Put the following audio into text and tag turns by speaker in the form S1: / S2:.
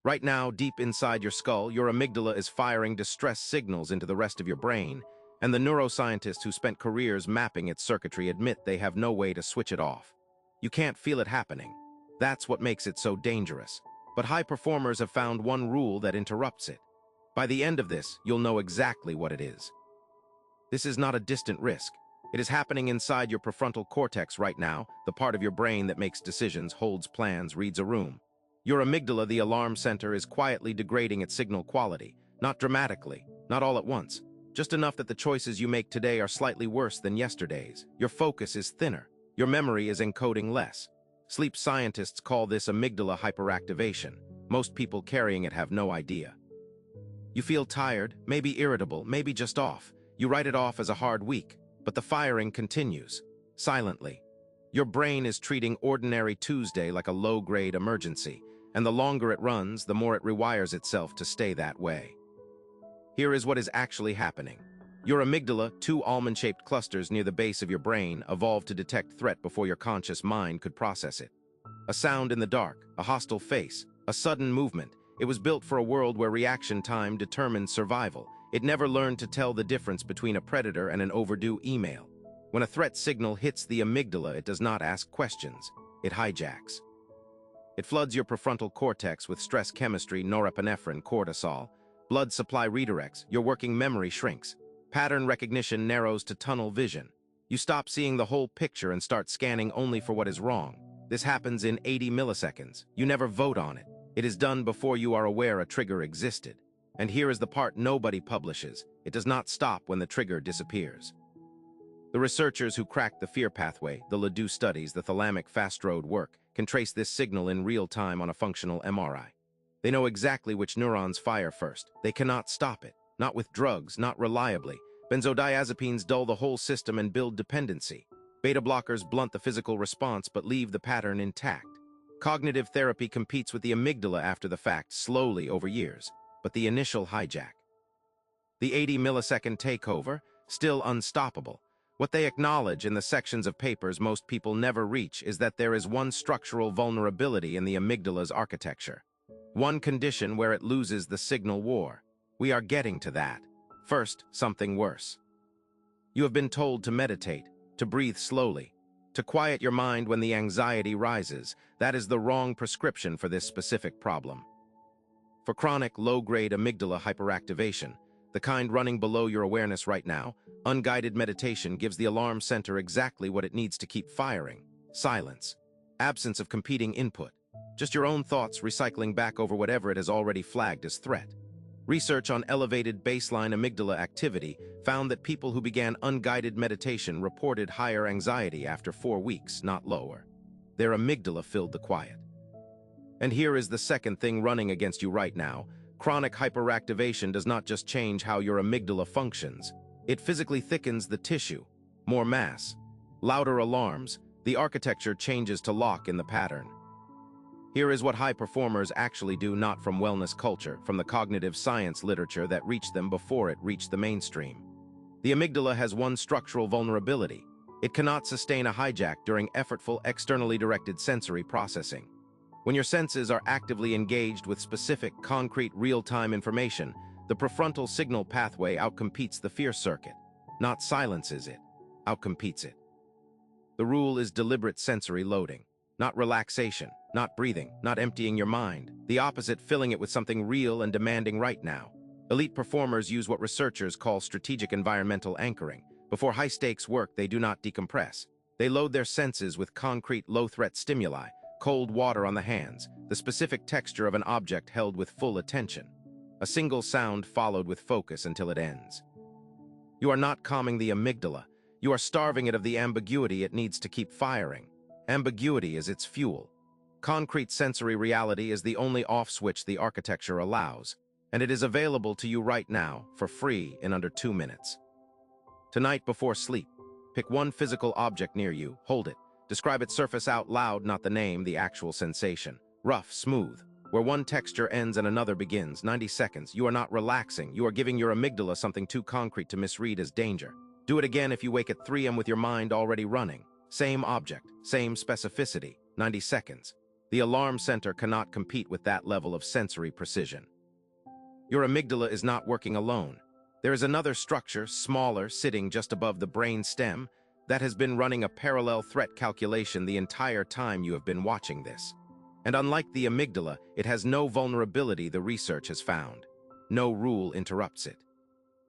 S1: Right now, deep inside your skull, your amygdala is firing distress signals into the rest of your brain, and the neuroscientists who spent careers mapping its circuitry admit they have no way to switch it off. You can't feel it happening. That's what makes it so dangerous. But high performers have found one rule that interrupts it. By the end of this, you'll know exactly what it is. This is not a distant risk. It is happening inside your prefrontal cortex right now, the part of your brain that makes decisions, holds plans, reads a room. Your amygdala, the alarm center, is quietly degrading its signal quality, not dramatically, not all at once, just enough that the choices you make today are slightly worse than yesterday's. Your focus is thinner. Your memory is encoding less. Sleep scientists call this amygdala hyperactivation. Most people carrying it have no idea. You feel tired, maybe irritable, maybe just off. You write it off as a hard week, but the firing continues, silently. Your brain is treating ordinary Tuesday like a low-grade emergency, and the longer it runs, the more it rewires itself to stay that way. Here is what is actually happening. Your amygdala, two almond-shaped clusters near the base of your brain, evolved to detect threat before your conscious mind could process it. A sound in the dark, a hostile face, a sudden movement. It was built for a world where reaction time determined survival. It never learned to tell the difference between a predator and an overdue email. When a threat signal hits the amygdala, it does not ask questions. It hijacks. It floods your prefrontal cortex with stress chemistry, norepinephrine, cortisol. Blood supply redirects, your working memory shrinks. Pattern recognition narrows to tunnel vision. You stop seeing the whole picture and start scanning only for what is wrong. This happens in 80 milliseconds. You never vote on it. It is done before you are aware a trigger existed. And here is the part nobody publishes. It does not stop when the trigger disappears. The researchers who cracked the fear pathway, the Ledoux studies, the thalamic fast road work, can trace this signal in real time on a functional MRI. They know exactly which neurons fire first. They cannot stop it. Not with drugs, not reliably. Benzodiazepines dull the whole system and build dependency. Beta blockers blunt the physical response but leave the pattern intact. Cognitive therapy competes with the amygdala after the fact, slowly over years, but the initial hijack. The 80-millisecond takeover, still unstoppable. What they acknowledge in the sections of papers most people never reach is that there is one structural vulnerability in the amygdala's architecture. One condition where it loses the signal war. We are getting to that. First, something worse. You have been told to meditate, to breathe slowly, to quiet your mind when the anxiety rises. That is the wrong prescription for this specific problem. For chronic, low-grade amygdala hyperactivation, the kind running below your awareness right now, unguided meditation gives the alarm center exactly what it needs to keep firing: silence, absence of competing input, just your own thoughts recycling back over whatever it has already flagged as threat. Research on elevated baseline amygdala activity found that people who began unguided meditation reported higher anxiety after 4 weeks, not lower. Their amygdala filled the quiet. And here is the second thing running against you right now. Chronic hyperactivation does not just change how your amygdala functions. It physically thickens the tissue. More mass, louder alarms, the architecture changes to lock in the pattern. Here is what high performers actually do, not from wellness culture, from the cognitive science literature that reached them before it reached the mainstream. The amygdala has one structural vulnerability. It cannot sustain a hijack during effortful, externally directed sensory processing. When your senses are actively engaged with specific, concrete, real-time information, the prefrontal signal pathway outcompetes the fear circuit. Not silences it, outcompetes it. The rule is deliberate sensory loading. Not relaxation, not breathing, not emptying your mind. The opposite, filling it with something real and demanding right now. Elite performers use what researchers call strategic environmental anchoring. Before high-stakes work, they do not decompress. They load their senses with concrete, low-threat stimuli: cold water on the hands, the specific texture of an object held with full attention. A single sound followed with focus until it ends. You are not calming the amygdala. You are starving it of the ambiguity it needs to keep firing. Ambiguity is its fuel. Concrete sensory reality is the only off switch the architecture allows, and it is available to you right now, for free, in under 2 minutes. Tonight before sleep, pick one physical object near you, hold it. Describe its surface out loud, not the name, the actual sensation. Rough, smooth. Where one texture ends and another begins, 90 seconds. You are not relaxing. You are giving your amygdala something too concrete to misread as danger. Do it again if you wake at 3 a.m. with your mind already running. Same object, same specificity, 90 seconds. The alarm center cannot compete with that level of sensory precision. Your amygdala is not working alone. There is another structure, smaller, sitting just above the brain stem, that has been running a parallel threat calculation the entire time you have been watching this. And unlike the amygdala, it has no vulnerability the research has found. No rule interrupts it.